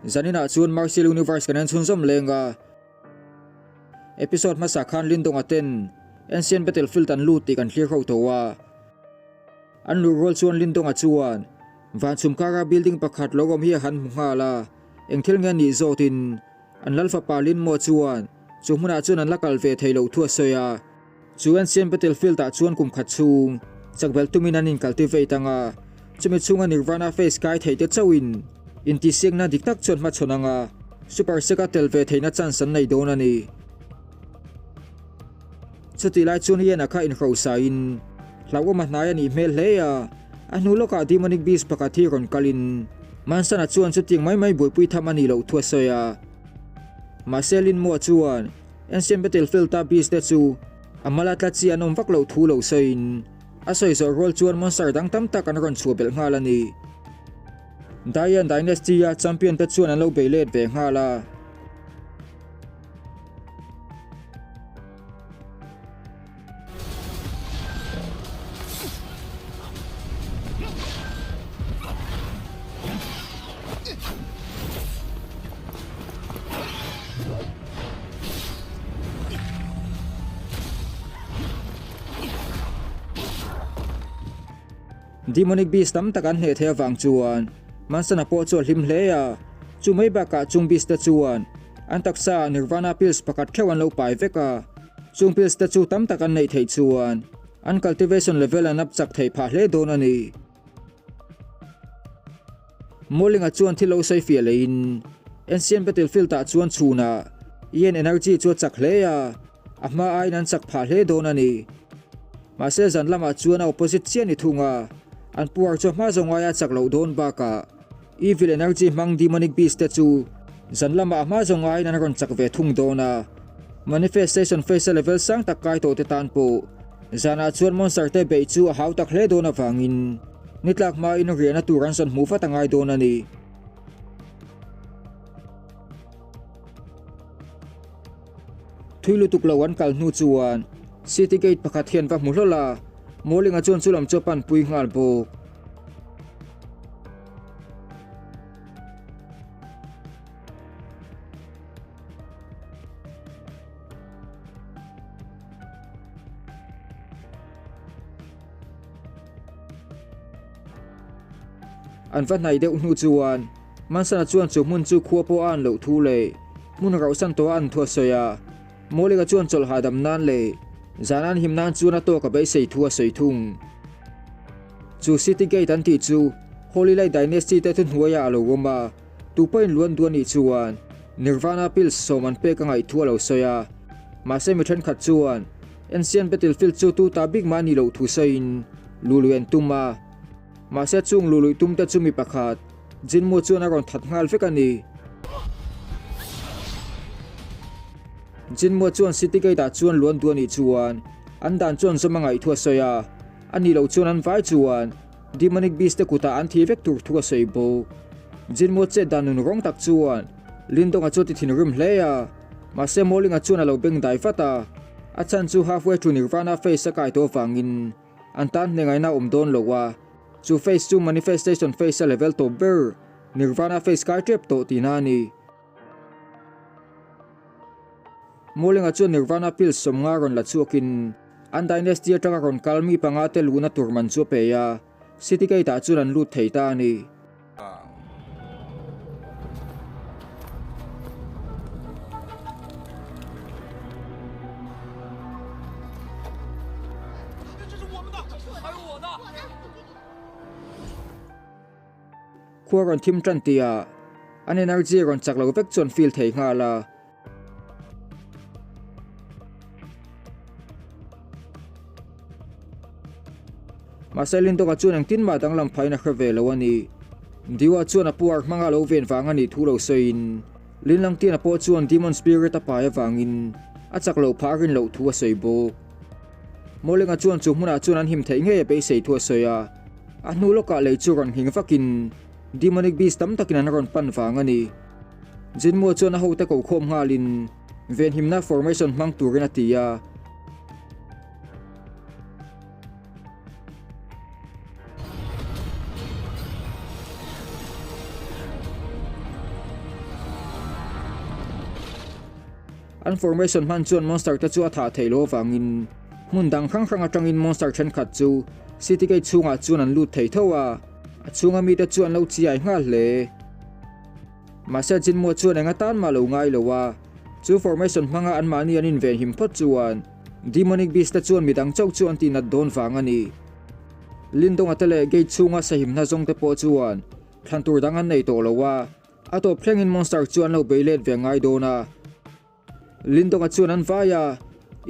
zanina chuan Martial Universe kanan chunzom lenga episode masakhan lindong aten ancient battlefield an lu ti kan clear ho towa an lu rol chuan lindong achuan van chumkara building pakhat logom hi han mungala engthil nge ni zotin an lalfa palin mo chuan chumuna chuan an lakal ve thailo thua soya chu ancient battlefield ta chuan kum khat chung chakbel tumin an in cultivate anga chumi chunga nirvana face kai theite chawin inti siangna diktak chon ma chonanga super seka telve theina chansan nei donani chuti lai chun hian akha in khosa in hlawo ma hnaya ni mel hleya anuloka demonic beast pakati ron kalin mansana chuan chuting mai boipui thamani lo thua soya Marcelin mo chuan ancient battlefield ta beast te chu amala tla chi anom vak lo thu lo sein asoi zo rol chuan monster dang tam tak an ron chubel ngalani Dayan Dynasty champion te chuan an lo beilet ve ngala demonic beast tam tak an he the wang chuan mansana po chu hlim hleya chu mai baka chung beast te chuan an taksa nirvana pills pakat khewan lo pai veka chung pills te chu tam tak an nei thei chuan an cultivation level an up chak thei pha hle don ani molinga chuan thilo sai fia lein ancient battlefield ta chuan chuna yen energy chu chak hleya ama ai nan chak pha hle don ani ma se zan lama chuan opposite chian ni thunga an puar cho ma zongaya chaklo don baka evil energy mang demonic beast te chu zanlama ma zongai nan ron chakve thung dona manifestation face level sang takai to te tan po zana chuan monster te be chu how tak hle dona wangin nitlak ma in riana turan son mufa tangai dona ni thuilu tuklawan kal nu chuan city gate pakhat hian va mulola molinga chuan chulam chopan pui ngal bo an van nai deuh nu chuan mansana chuan chu mun chu khuwa po an lo thu le mun rau san to an thua soya molinga chuan chol hadam nan le zanan himnan chu na to ka bai sei thua sei thung chu city gate an ti chu holy light dynasty te thun huaya lo goma tu point luan duan ni chuan nirvana pills so man pe ka ngai thua lo soya ma se mi than khat chuan ancient battlefield chu tu ta big mani lo thu sein luluen tuma ma se chung lului tum te chu mi pakhat jin mo chuan a ron that ngal fekani jin mo chuan city gate ta chuan luan duan ni chuan an dan chuan zomangai thua soya ani lo chuan an vai chuan demonic beast te kuta an thi vek tur thua sei bo jin mo che danun rong tak chuan lindong a chu ti thin rim hleya ma se molinga chuan a lo beng dai fata a chan chu halfway to nirvana face sakai to wangin an tan nengai na don lowa chu face chu manifestation face level to ber nirvana face kai trap to tinani molinga chu nirvana pills somnga ron la chukin an dynasty atanga ron kalmi pangate luna turman chu peya city kai ta chuan lut theita ni Kuaron Tim Trantia an energy ron chaklo vek chon feel thei ngala Marcelin to ka chuan ang tin ma dang lam phai na khave lo ani diwa chuan a puar manga lo ven wanga ni thu lo sein lin lang tin a po chuan demon spirit a pa ya wangin a chaklo pharin lo thu a sei bo molenga chuan chu hmuna chuan an him thei nge be sei thu a soya a hnu lo ka le chu ron hing fakin demonic beast tam takin an ron pan wanga ni jin mo chuan a ho te ko khom ngalin ven himna formation mang turin atia an formation man chuan monster te chu a tha theilo wangin mun dang khang khang atangin monster then khat chu city gate chunga chuan an lut thei thowa chunga mi te chuan lo chi ai ngal hle masa jin mo chuan anga tan ma lo ngai lowa chu formation hmanga an mani an in ven him phot chuan demonic beast te chuan midang chau chuan tin at don wangani lindong atale gate chunga sa him na zong te po chuan thlantur dang an nei to lowa ato phlengin monster chuan lo beilet ve ngai dona lindong chuan an vaya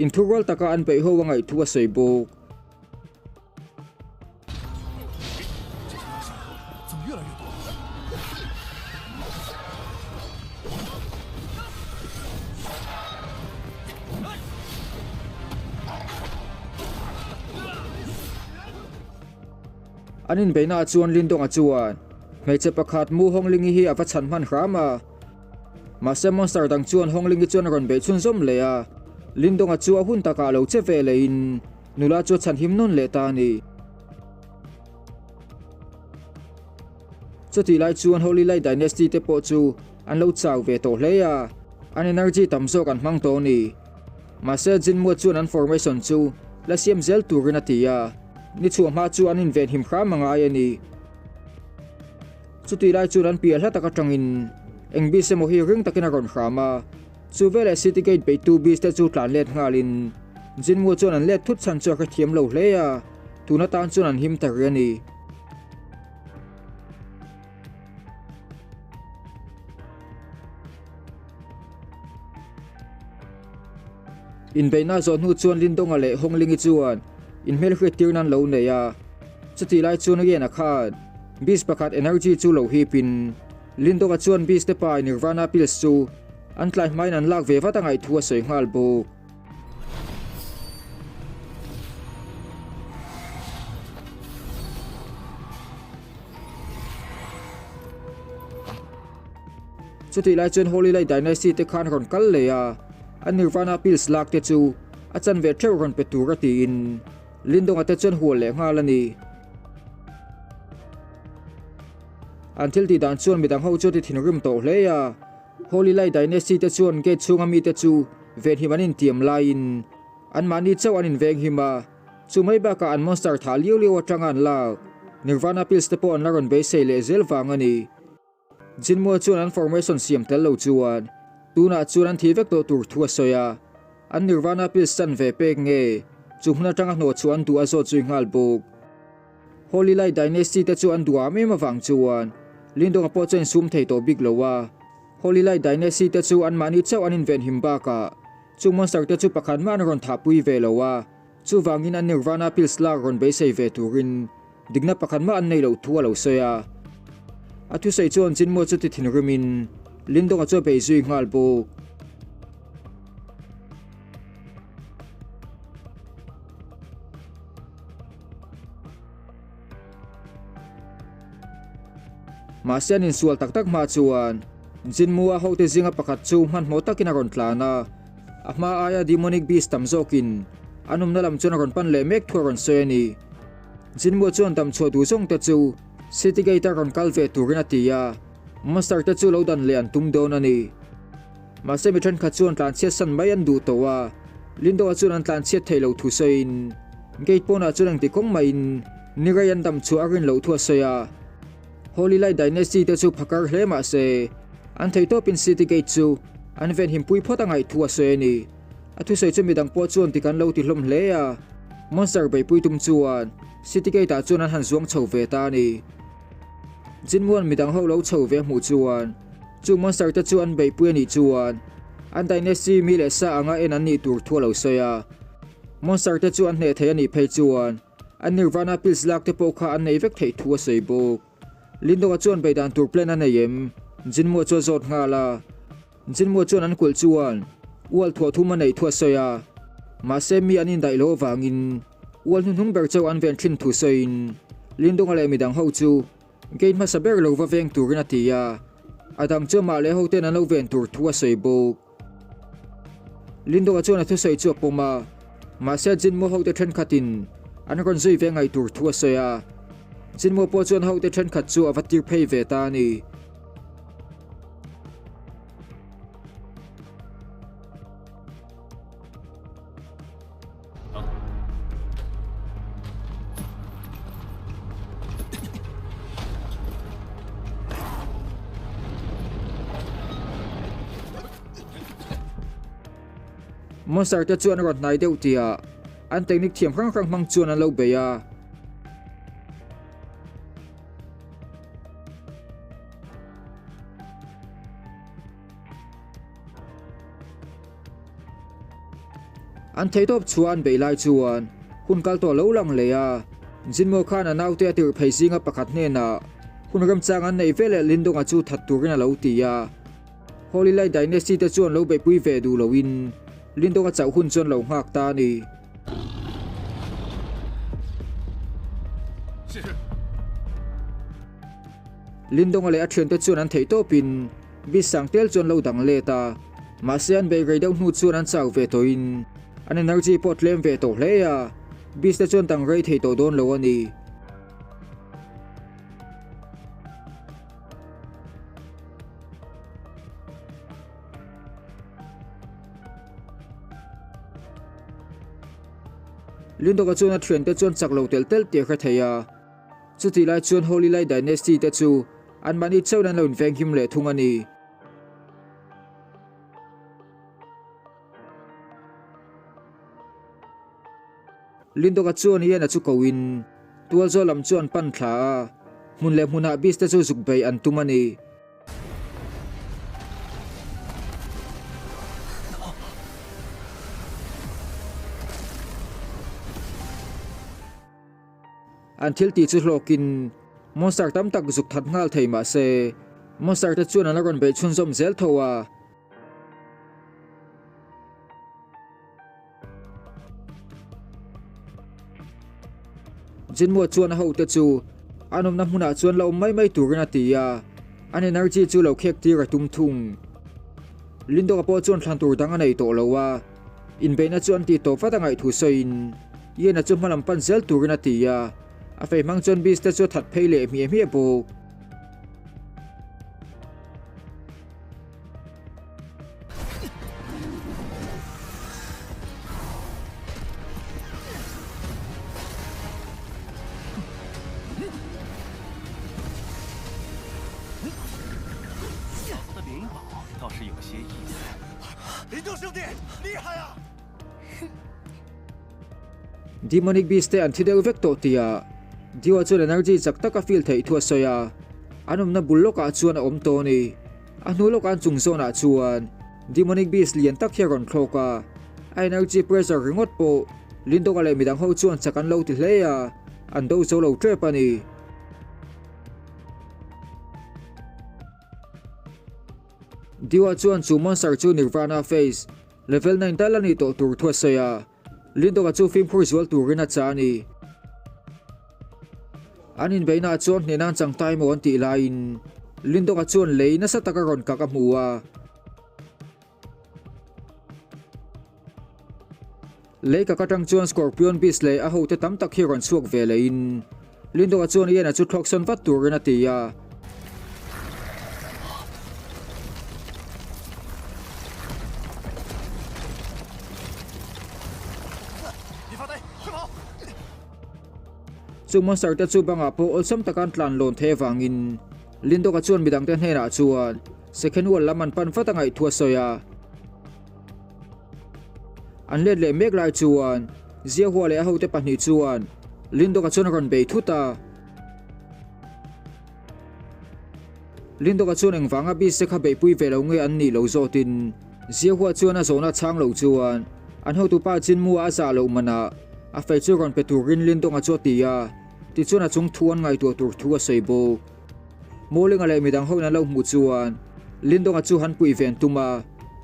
in thurol taka an pe ho wangai thua soibuk anin beina chuan lindong chuan meiche pakhat mu honglingi hi awa chan man hrama mase monster dang chuan honglingi chuan ron be chun zom leya lindong chu a hun taka lo che ve lein nula chu chan him non le ta ni chuti lai chuan holy light dynasty te po chu an lo chaw ve to hleya an energy tamzo kan mang to ni mase jin mo chuan an formation chu la siam zel turin atia ni chu ma chu an invent him khra manga yani chuti lai chuan an pial hla taka tangin engbi se mo hi ring takina ron khama chu vele city gate pe tu bis te chu tlan let ngalin jin mo chuan an let thut chan chu ka thiam lo hleya tuna tan chuan an him tar yani in beina zon hu chuan lindong ale honglingi chuan in mel khretir nan lo neya chuti lai chuan again a khat bis pakhat energy chu lo hi pin lindong chuan bis te pai nirvana pills chu an tlai mai nan lak ve watangai thua soi ngal bu chuti lai chuan holy light dynasty te khan ron kal leya an nirvana pills lak te chu achan ve theu ron pe tur ati in lindong ate chuan hual le ngalani until ti dan chuan midang ho chu ti thinrim to hleya holy light dynasty te chuan gate chunga mi te chu ven himanin tiam lain an mani chau an in veng hima chu mai ba ka an monster tha liu liu atangan la nirvana pills te po an laron be se le zel wangani jinmo chuan an formation siam tel lo chuan tuna chuan an thivek to tur thua soya an nirvana pills san ve pek nge chungna tanga no chuan tu azo chui ngal buk holy light dynasty te chu an dua me mawang chuan lindong apo chen sum thei to big lowa holy light dynasty te chu an mani chau an invent him ba ka chu monster te chu pakhan man ron thapui ve lowa chu wangin an nirvana pills la ron be sei ve turin digna pakhan ma an nei lo thua lo soya atu sei chuan jinmo chu ti thinrumin lindong a chu be zui ngal buk masian in sual tak ma chuan jinmua hote zinga pakhat chu man mo takin ron tlana ahma aya demonic beast tamzokin anum nalam chuna ron pan le mek thoron seni jinmua chuan tam chu du zong te chu city gate ron kalve turina tia monster te chu lo dan le an tum don ani mase mi than kha chuan tlan che san mai an du towa lindo chuan an tlan che theilo thu sein gate pona chuan ti kong mai in nirayan dam chu arin lo thua soya holy light dynasty te chu phakar hlema se an thei to pin city gate chu an ven him pui photangai thua se ni athu sei chu midang po chuan ti kan lo ti hlom hleya monster be pui tum chuan city gate ta chuan an han zuang chho ve ta ni jinmuan midang ho lo chho ve mu chuan chu monster te chuan be pui ni chuan an dynasty mi le sa anga en an ni tur thua lo soya monster te chuan ne thei ani phei chuan an nirvana pills lak te po kha an nei vek thei thua sei buk lindong chuan be dan tur plan an ayem jinmo chu zot ngala jinmo chuan an kul chuan wal thua thuma nei thua soya ma se mi anin dai lo wangin wal hun hung ber chau an ven thin thu sein lindong ale midang ho chu gate ma saber lo va veng tur na tia adang chu ma le ho ten an lo ven tur thua sei buk lindong chuan a thu sei chu poma ma se jinmo ho te then khatin an ron zui ve ngai tur thua soya jinmo po chuan ho te then khat chu avatir phei ve ta ni monster te chuan ron nai deuh tia an technique thiam khang khang mang chuan an lo beya an thei top chuan be lai chuan hun kal to lo lang leya jinmo khan an autte tir phaisinga pakhat hne na hun ram chang an nei vele lindonga chu that turin a lo tia Holy Light Dynasty te chuan lo be pui ve du lo in lindonga chau hun chuan lo ngak ta ni lindonga le a thian te chuan an thei to pin bi sang tel chuan lo dang le ta ma se an be rei deuh hnu chuan an chau ve to in an energy pot lem ve to hle ya bis te chuan tang rei thei to don lo ani lindonga chuan a thian te chuan chak lo tel tel te kha theya chuti lai chuan Holy Light Dynasty te chu an mani chau nan lo inveng him le thung ani lindonga chuan hian a chu kowin tual zo lam chuan pan thla mun le hmuna bis te chu zuk bei an tum ani an thil ti chu hlokin monster tam tak zuk that ngal thei ma se monster te chuan an ron be chun zom zel thowa jinmo chuan ho te chu anom na hmuna chuan lo mai turina tia an energy chu lo khek ti ra tum thung lindonga po chuan thlan tur dang anei to lowa in be na chuan ti to fatangai thu soin yena chu hmalam pan zel turina tia a fei mang chuan bis te chu that phei le mi buk demonic beast te an thideu vek to tia diwa chuan energy chak taka feel thei thua soya anom na bulloka chuan a om to ni a hnulok an chung zona chuan demonic beast lian tak hi ron thloka energy pressure ringot po lindonga le midang ho chuan chakan lo ti hleya an do zo lo trap ani diwa chuan chu monster chu nirvana face level 9 talani to tur thua soya lindonga chu film visual turina chani anin beina chuan hnenan changtai mo an ti lain lindonga chuan leina sa taka ron ka hmuwa leika katang chuan scorpion beast le a ho te tam tak hi ron chuak ve lein lindonga chuan yena chu thlok son vat turina tia chu monster te chu banga po olsam takan tlan lon the wangin lindonga chuan midang te hena chuan second wall laman pan fatangai thua soya an let le mek lai chuan zia hua le a ho te pahni chuan lindonga chuan ron be thuta lindonga chuan engwanga bi se kha be pui ve lo nge an ni lo zotin zia hua chuan a zona chang lo chuan an ho tu pa chin mu a za lo mana a fei chu ron peturin lindonga chu tia ti chuan a chung thuan ngai tu tur thua seibo molinga le midang ho na lo mu chuan lindonga chu han pui ven tuma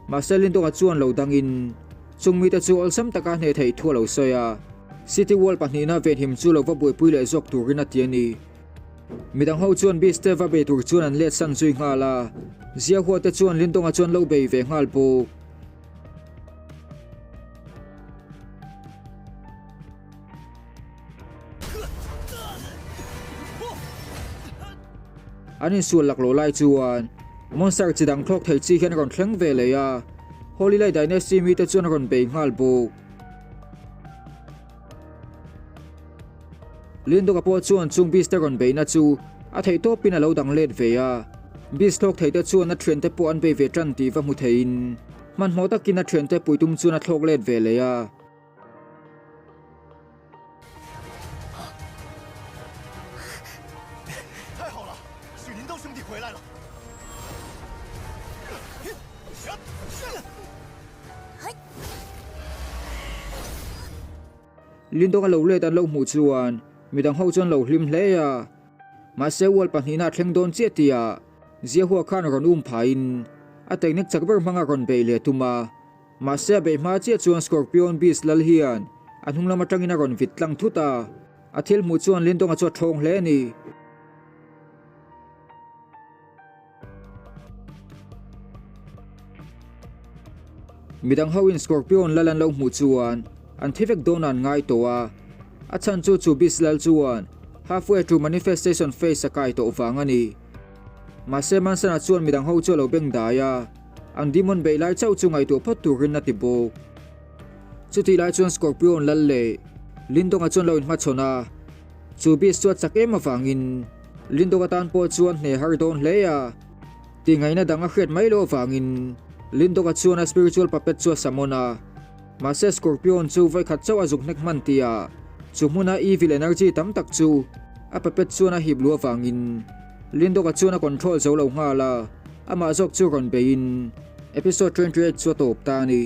ma se lindonga chuan lo dangin chungmi ta chu olsam taka hne thei thua lo soya city wall pahni na ven him chu lo va bui pui le zok turin a tiani midang ho chuan bi steva be tur chuan an let san zui ngala zia hua te chuan lindonga chuan lo be ve ngal po anin sual lak lo lai chuan monster chidang thlok thei chi hian ron thleng ve leya Holy Light Dynasty mi te chuan ron be ngal buk lindonga po chuan chung bis te ron be na chu a thei to pin a lo dang let ve ya bis thlok thei te chuan a thlen te po an be ve tran ti va mu thein มันหมอตะกินนัดเทรนเตปุยตุ้มจูนัดโลกเล็ดเวเลย太好了，许林豆兄弟回来了。ลินโดกันเหลาเล่ดันเหลาหมู่จวนมีดังเฮาจนเหลาลิมเลียมาเซวัลปันหินาเทงโดนเจียตียเสียหัวข้านรอนพายน์อาเทคนิคจักรเบอร์มังกรเบลเลตุมาเซเบมาเจียจวนสกอร์ปิออนบิสลลเฮียนอันหุ่งละมาจังอินารอนวิตลังทุตาอาทิลหมู่จวนลินโดกันจวดทองเลนีมีดังเฮาอินสกอร์ปิออนละลันเหลาหมู่จวนอันที่เวกโดนันง่ายตัวอาจารย์จูบิสลลจวน halfway to manifestation phase สกายตัวฟังอันนี้มาเซมันสนัดจวนมีดังเฮาจวนเราเบ่งได้อันดิมอนเบลไลเจ้าจูไงตัวพัดตูรินนัติโบจุดที่ไลจวนสกอร์ปิออนลัลเล่ลินโดกันจวนเราอินมาชนะจูบิสจวดสักเอ็มมาฟังอินลินโดกันตันโปจวนเนฮาร์ดอนเลียที่ไงน่ะดังอาเขียดไม่โลฟังอินลินโดกันจวนสปิริตวลพัพเพตจวนสามนามาเซสกอร์ปิออนจูไว้ขัดเจ้าอาจุกเน็กมันตียจูมุนาอีวิลเอเนอร์จีตั้มตักจูอาพัพเพตจวนฮิบลัวฟังอินลินโดกันจวนคอนโทรลเจ้าเราหาละอามาจอกจูกันเบยินเอพิโซด28จวดตบตานี